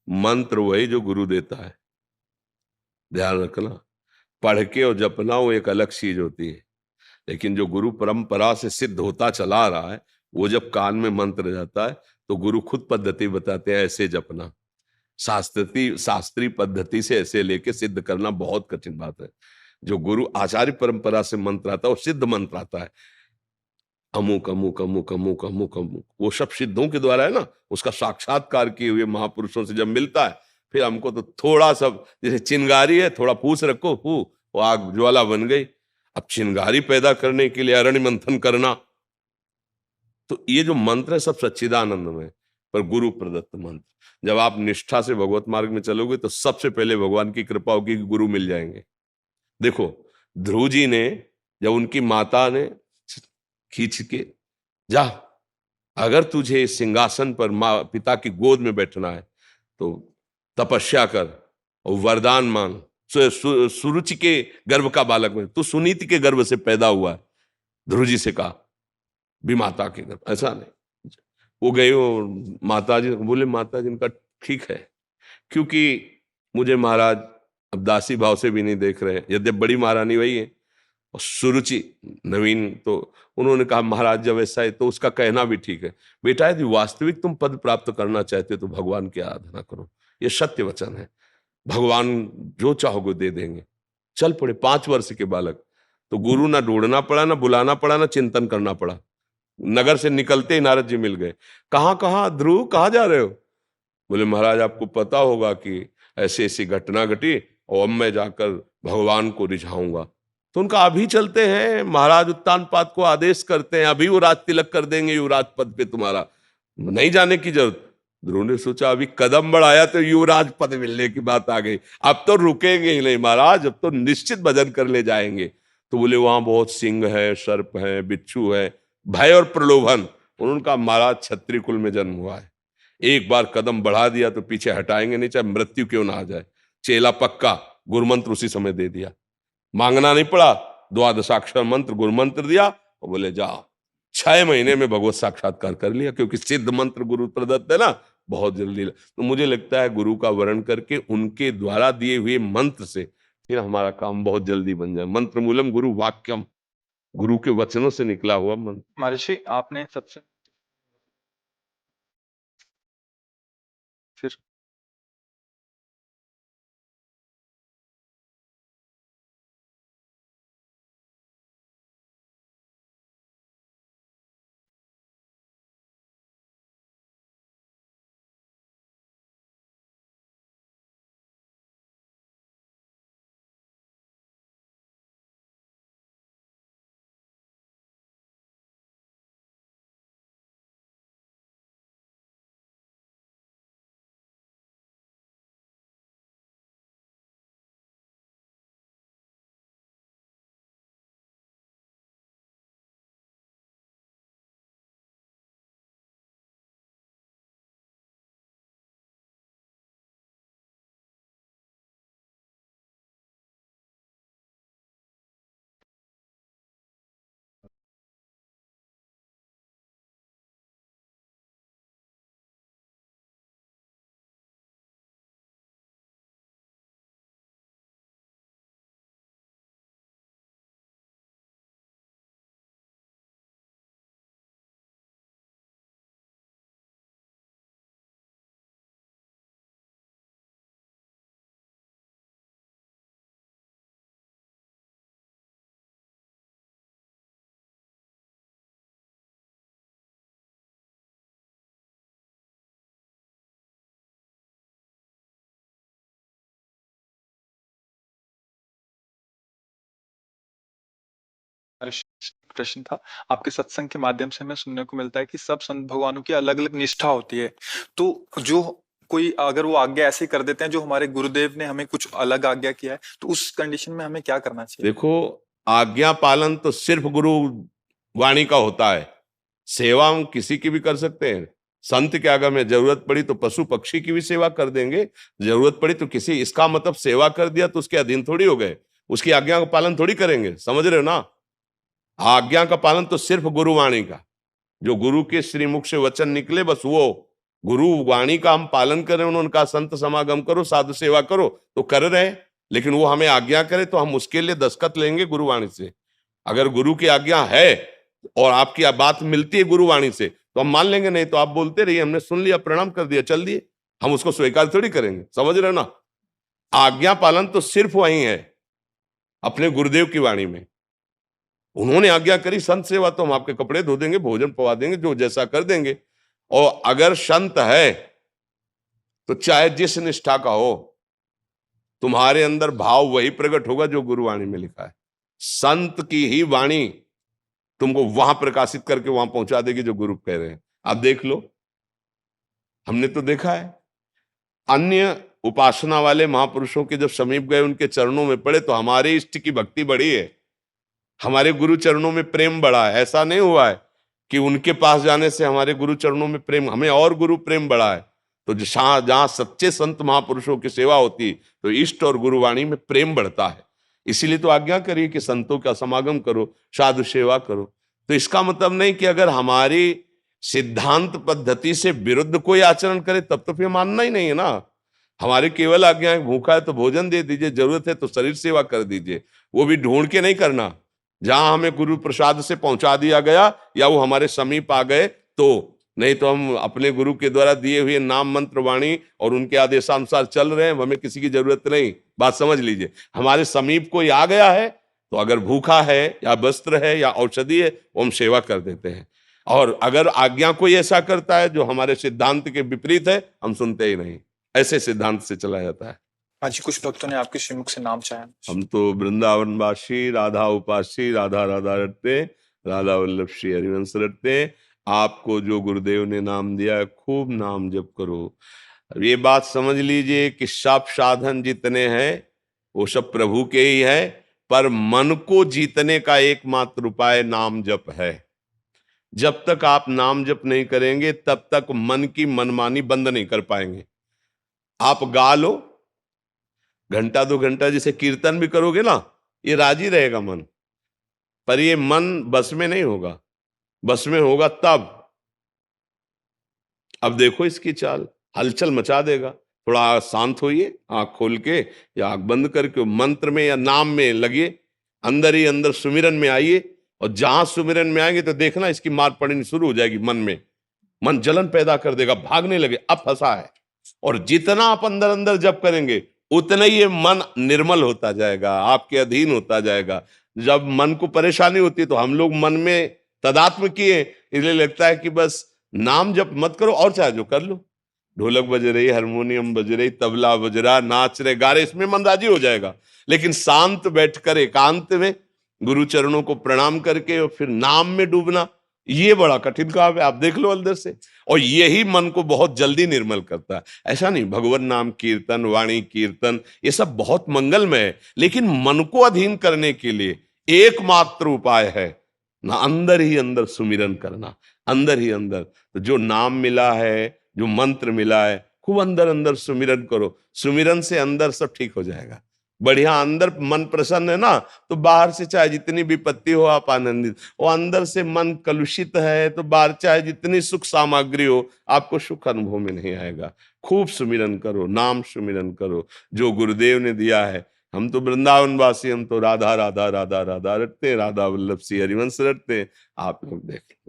मंत्र वही जो गुरु देता है, ध्यान रखना। पढ़ के और जपना वो एक अलग चीज होती है, लेकिन जो गुरु परंपरा से सिद्ध होता चला रहा है, वो जब कान में मंत्र जाता है तो गुरु खुद पद्धति बताते हैं, ऐसे जपना। शास्त्रीय पद्धति से ऐसे लेके सिद्ध करना बहुत कठिन बात है। जो गुरु आचार्य परंपरा से मंत्र आता है वो सिद्ध मंत्र आता है, अमुक अमुक अमुक अमुक अमुक अमुक, वो सब सिद्धों के द्वारा है ना। उसका साक्षात्कार किए हुए महापुरुषों से जब मिलता है, फिर हमको तो थोड़ा सब, जैसे चिंगारी है, थोड़ा पूछ रखो, वो आग ज्वाला बन गई। अब चिंगारी पैदा करने के लिए अरण्य मंथन करना, तो ये जो मंत्र है सब सच्चिदानंद में, पर गुरु प्रदत्त मंत्र। जब आप निष्ठा से भगवत मार्ग में चलोगे तो सबसे पहले भगवान की कृपा होगी कि गुरु मिल जाएंगे। देखो, ध्रुव जी ने, जब उनकी माता ने खींच के, जा, अगर तुझे इस सिंहासन पर माँ पिता की गोद में बैठना है तो तपस्या कर और वरदान मांग। सुरुचि के गर्भ का बालक में, तू सुनीति के गर्भ से पैदा हुआ है, ध्रुव जी से कहा, भी माता के गर्भ, ऐसा नहीं। वो गए, वो माता जी बोले, माता जी इनका ठीक है, क्योंकि मुझे महाराज अब दासी भाव से भी नहीं देख रहे, यद्यप बड़ी महारानी वही है और सुरुचि नवीन, तो उन्होंने कहा महाराज जब ऐसा है तो उसका कहना भी ठीक है, बेटा यदि वास्तविक तुम पद प्राप्त करना चाहते तो भगवान की आराधना करो, ये सत्य वचन है, भगवान जो चाहोगे दे देंगे। चल पड़े 5 वर्ष के बालक, तो गुरु ना ढूंढना पड़ा, ना बुलाना पड़ा, ना चिंतन करना पड़ा। नगर से निकलते ही नारद जी मिल गए। कहाँ कहाँ ध्रुव, कहाँ जा रहे हो? बोले महाराज आपको पता होगा कि ऐसी ऐसी घटना घटी और अब मैं जाकर भगवान को रिझाऊंगा। तो उनका अभी चलते हैं, महाराज उत्तानपाद को आदेश करते हैं, अभी वो राज तिलक कर देंगे युवराज पद पे तुम्हारा, नहीं जाने की जरूरत। ध्रुव ने सोचा अभी कदम बढ़ाया तो युवराज पद मिलने की बात आ गई, अब तो रुकेंगे ही नहीं महाराज, अब तो निश्चित भजन कर ले जाएंगे। तो बोले वहां बहुत सिंह है, सर्प है, बिच्छू है, भय और प्रलोभन। उनका महाराज क्षत्रिय कुल में जन्म हुआ है, एक बार कदम बढ़ा दिया तो पीछे हटाएंगे नहीं, चाहे मृत्यु क्यों ना आ जाए। चेला पक्का, गुरुमंत्र उसी समय दे दिया, मांगना नहीं पड़ा, द्वादशाक्षर मंत्र गुरुमंत्र दिया और बोले जाओ। 6 महीने में भगवत साक्षात्कार कर लिया, क्योंकि सिद्ध मंत्र गुरु प्रदत्त है ना, बहुत जल्दी। तो मुझे लगता है गुरु का वर्ण करके उनके द्वारा दिए हुए मंत्र से फिर हमारा काम बहुत जल्दी बन जाए। मंत्र मूलम गुरु वाक्यम, गुरु के वचनों से निकला हुआ मंत्र। महर्षि आपने सबसे फिर महर्षि प्रश्न था, आपके सत्संग के माध्यम से हमें सुनने को मिलता है कि सब संत भगवानों की अलग अलग निष्ठा होती है, तो जो कोई अगर वो आज्ञा ऐसे कर देते हैं जो हमारे गुरुदेव ने हमें कुछ अलग आज्ञा किया है, तो उस कंडीशन में हमें क्या करना चाहिए? देखो, आज्ञा पालन तो सिर्फ गुरु वाणी का होता है, सेवा हम किसी की भी कर सकते हैं। संत के आगे में जरूरत पड़ी तो पशु पक्षी की भी सेवा कर देंगे, जरूरत पड़ी तो किसी, इसका मतलब सेवा कर दिया तो उसके अधीन थोड़ी हो गए, उसकी आज्ञा का पालन थोड़ी करेंगे, समझ रहे हो ना। आज्ञा का पालन तो सिर्फ गुरुवाणी का, जो गुरु के श्रीमुख से वचन निकले बस वो गुरु वाणी का हम पालन करें, उन्होंने कहा संत समागम करो, साधु सेवा करो, तो कर रहे हैं, लेकिन वो हमें आज्ञा करे तो हम उसके लिए दस्तखत लेंगे गुरुवाणी से। अगर गुरु की आज्ञा है और आपकी बात मिलती है गुरुवाणी से तो हम मान लेंगे, नहीं तो आप बोलते रहिए, हमने सुन लिया, प्रणाम कर दिया, चल दिए, हम उसको स्वीकार थोड़ी करेंगे। समझ रहे हो ना? आज्ञा पालन तो सिर्फ वही है अपने गुरुदेव की वाणी में। उन्होंने आज्ञा करी संत सेवा, तो हम आपके कपड़े धो देंगे, भोजन पवा देंगे, जो जैसा कर देंगे। और अगर संत है तो चाहे जिस निष्ठा का हो, तुम्हारे अंदर भाव वही प्रकट होगा जो गुरुवाणी में लिखा है। संत की ही वाणी तुमको वहां प्रकाशित करके वहां पहुंचा देगी जो गुरु कह रहे हैं। आप देख लो, हमने तो देखा है, अन्य उपासना वाले महापुरुषों के जब समीप गए, उनके चरणों में पड़े, तो हमारे इष्ट की भक्ति बढ़ी है, हमारे गुरु चरणों में प्रेम बढ़ा है। ऐसा नहीं हुआ है कि उनके पास जाने से हमारे गुरु चरणों में प्रेम, हमें और गुरु प्रेम बढ़ा है। तो जहां सच्चे संत महापुरुषों की सेवा होती तो इष्ट और गुरुवाणी में प्रेम बढ़ता है। इसीलिए तो आज्ञा करिए कि संतों का समागम करो, साधु सेवा करो। तो इसका मतलब नहीं कि अगर हमारी सिद्धांत पद्धति से विरुद्ध कोई आचरण करे तब तो फिर मानना ही नहीं है ना। हमारी केवल आज्ञा है, भूखा है तो भोजन दे दीजिए, जरूरत है तो शरीर सेवा कर दीजिए, वो भी ढूंढ के नहीं करना। जहां हमें गुरु प्रसाद से पहुंचा दिया गया या वो हमारे समीप आ गए तो, नहीं तो हम अपने गुरु के द्वारा दिए हुए नाम मंत्र वाणी और उनके आदेशानुसार चल रहे हैं, हमें किसी की जरूरत नहीं। बात समझ लीजिए, हमारे समीप कोई आ गया है तो अगर भूखा है या वस्त्र है या औषधि है, वो हम सेवा कर देते हैं। और अगर आज्ञा कोई ऐसा करता है जो हमारे सिद्धांत के विपरीत है, हम सुनते ही नहीं। ऐसे सिद्धांत से चला जाता है। आज कुछ भक्तों ने आपके श्रीमुख से नाम चाहा। हम तो वृंदावनवासी, राधा उपासी, राधा राधा रटते, राधा वल्लभ श्री हरिवंश रटते। आपको जो गुरुदेव ने नाम दिया है, खूब नाम जप करो। ये बात समझ लीजिए कि सब साधन जितने हैं वो सब प्रभु के ही है, पर मन को जीतने का एकमात्र उपाय नाम जप है। जब तक आप नाम जप नहीं करेंगे तब तक मन की मनमानी बंद नहीं कर पाएंगे। आप गा लो, घंटा 2 घंटा जैसे कीर्तन भी करोगे ना, ये राजी रहेगा मन, पर ये मन बस में नहीं होगा। बस में होगा तब। अब देखो इसकी चाल, हलचल मचा देगा। थोड़ा शांत होइए, आंख खोल के या आंख बंद करके मंत्र में या नाम में लगिए, अंदर ही अंदर सुमिरन में आइए। और जहां सुमिरन में आएंगे तो देखना इसकी मार पड़नी शुरू हो जाएगी मन में। मन जलन पैदा कर देगा, भागने लगे, अब फंसा है। और जितना आप अंदर अंदर जप करेंगे उतना ही ये मन निर्मल होता जाएगा, आपके अधीन होता जाएगा। जब मन को परेशानी होती है तो हम लोग मन में तदात्म किए, इसलिए लगता है कि बस नाम जप मत करो, और चाहे जो कर लो। ढोलक बज रही, हारमोनियम बज रही, तबला बज रहा, नाच रहे, गा रहे, इसमें मन राजी हो जाएगा। लेकिन शांत बैठकर एकांत में गुरु चरणों को प्रणाम करके और फिर नाम में डूबना, ये बड़ा कठिन काम है। आप देख लो अंदर से, और यही मन को बहुत जल्दी निर्मल करता है। ऐसा नहीं, भगवान नाम कीर्तन, वाणी कीर्तन, ये सब बहुत मंगलमय है, लेकिन मन को अधीन करने के लिए एकमात्र उपाय है ना, अंदर ही अंदर सुमिरन करना, अंदर ही अंदर। तो जो नाम मिला है, जो मंत्र मिला है, खूब अंदर अंदर सुमिरन करो। सुमिरन से अंदर सब ठीक हो जाएगा, बढ़िया। अंदर मन प्रसन्न है ना, तो बाहर से चाहे जितनी विपत्ति हो आप आनंदित। और अंदर से मन कलुषित है तो बाहर चाहे जितनी सुख सामग्री हो, आपको सुख अनुभव में नहीं आएगा। खूब सुमिरन करो, नाम सुमिरन करो जो गुरुदेव ने दिया है। हम तो वृंदावनवासी, हम तो राधा राधा राधा राधा रटते, राधा वल्लभ श्री हरिवंश रटते। आप लोग देख